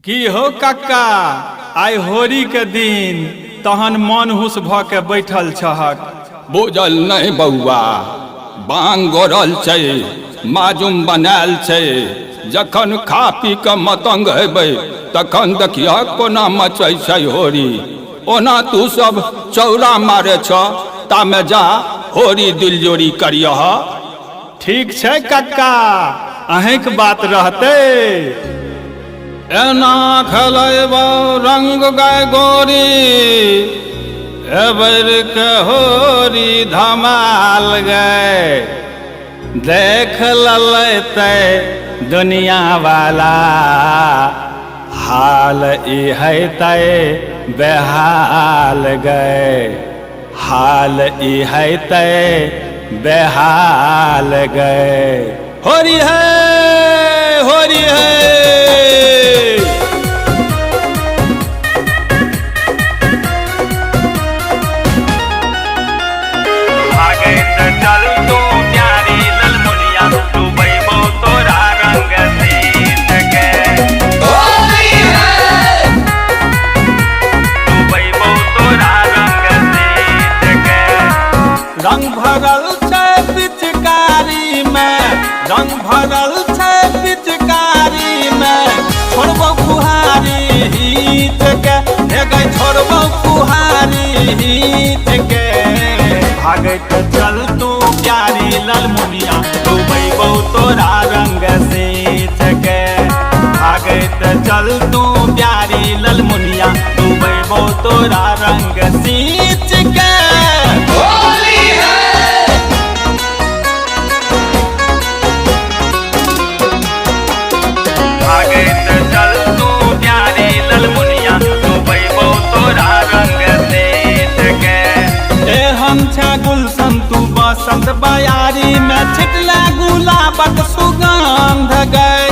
की हो काका आइ होरी के दिन तहन मन हुस भ के बैठल छहक। बुझल नहीं बउआ, बांग गोरल छै, माजुम बनायल छै। जखन खा पी के मतंग हेबै तखन देखिया कोना मचै छै होरी। ओना तू सब चौरा मारे छ, तामे जा होरी दिलजोरी करियह। ठीक छै काका, अहेंक बात रहते। एना खेलैबो रंग गाय गोरी, एबर के होरी धमाल गए। देख ललैते दुनिया वाला, हाल ई हैते बेहाल गए। हाल ई हैते बेहाल गए। होरी है होरी है। रंग भरल छै पिचकारी में, रंग भरल छै पिचकारी में। छोड़बो कुहारी हित के, हे गई छोड़बो कुहारी हित के। भागैत चल तू प्यारी ललमुनिया, डूबैबो तोरा रंग सींच के। भागैत चल तू प्यारी ललमुनिया, डूबैबो तोरा रंग सींच के। गुलशन तू बसंत बयारी में, छिटला गुलाबक सुगंध गए।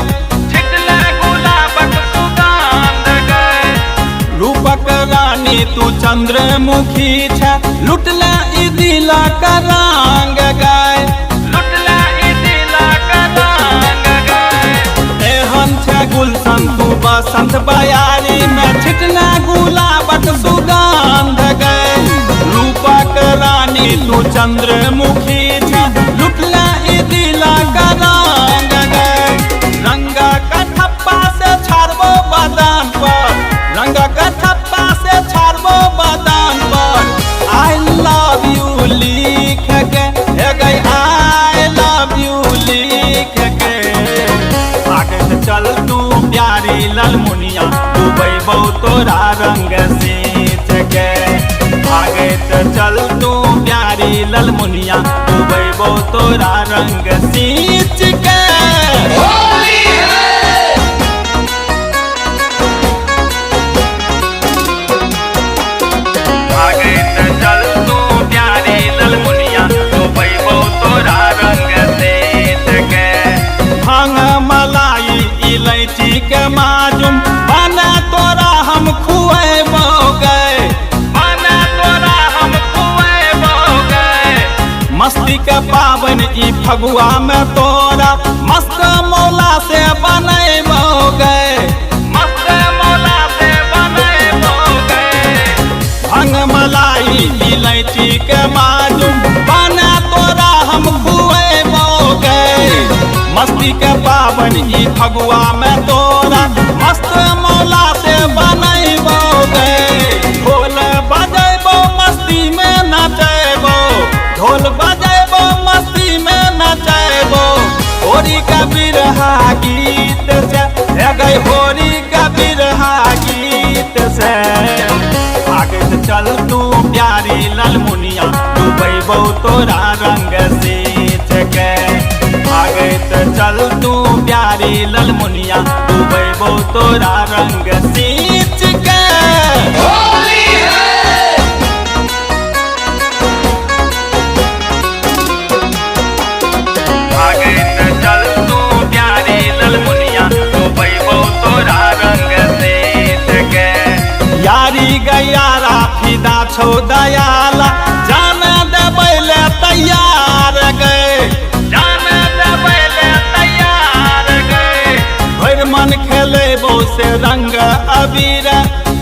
छिटला गुलाबक सुगंध गए। रूपक रानी तू चंद्रमुखी छ, लुटला ई दिला का रंग गए। लुटला ई दिला का रंग गए। एहन छ गुलशन तू बसंत बयारी में, छिटला गुलाबक सुगंध गए। रूपक रानी तू चंद्रमुखी छ, लुटला ई दिला का रंग गए। रंगा का थप्पा से छाड़बो बदन पर, रंगा का थप्पा से छाड़बो बदन पर। आई लव यू लिख के, हे गई आई लव यू लिख के। भागत चल तू प्यारी ललमुनिया, डूबैबो तोरा रंग सींच के। भागत चल तू प्यारी ललमुनिया, डूबैबो तोरा रंग सींच के। भागत चल तू प्यारी ललमुनिया, डूबैबो तोरा रंग सींच के। भांग मलाई इलायची के माजुम, बना तोरा हम खुएबो गए। मस्ती के पावन ई फगुआ में तोरा, मस्त मौला से बनैबो गए। मस्त मौला से बनैबो गए। भंग मलाई इलायची के माजुम, बना तोरा हम खुएबो गए। मस्ती के पावन ई फगुआ में तोरा, मस्त मौला से बनैबो गए। ढोल बजैबो मस्ती में नचैबो, ढोल बजैबो मस्ती में नचैबो। होरी का बिरहा गीत से, हे गई होरी का बिरहा गीत से। भागत चल तू प्यारी ललमुनिया, डूबैबो तोरा रंग सींच के। भागत चल तू प्यारी ललमुनिया, डूबैबो तोरा रंग सींच के। यारी गयारा फिदा छो दयाला, जाना देबैले तैयार गए। जाना देबैले तैयार गए। भर मन खेलेबो से रंग अबीर,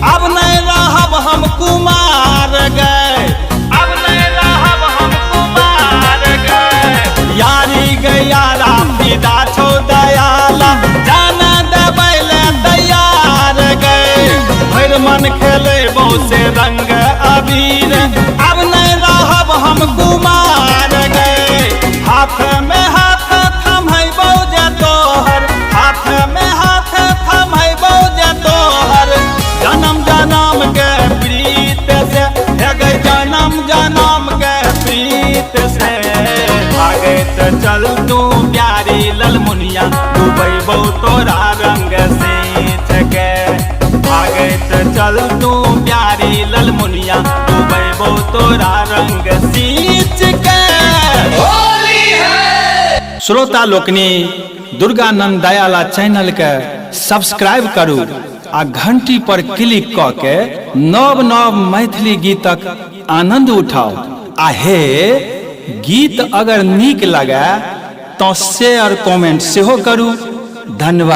अब नहीं रहब हम कुमार गए, अब नहीं रहब हम कुमार गए। यारी गई यारा विदा छो दयाला, जाना देबैले तैयार गए। भर मन खेले से रंग अबीर, अब नहीं रहब हम कुमार गए। हाथ में हाथ थमैबौ जे तोहर, हाथ में हाथ थमैबौ जे तोहर। जन्म जन्म के प्रीत से, हे गई जन्म जन्म के प्रीत से। आगे तो चल तू प्यारी ललमुनिया, डूबैबौ तोरा रंग सींच के। आगे तो चल तू प्यारी ललमुनिया, डूबैबौ तोरा रंग सींच के। श्रोता लोकनी, दुर्गानंद दयाला चैनल के सब्सक्राइब करू आ घंटी पर क्लिक क के नव नव मैथिली गीतक आनंद उठाओ। आ हे गीत अगर नीक लगे तो शेयर कमेंट सेहो करू। धन्यवाद।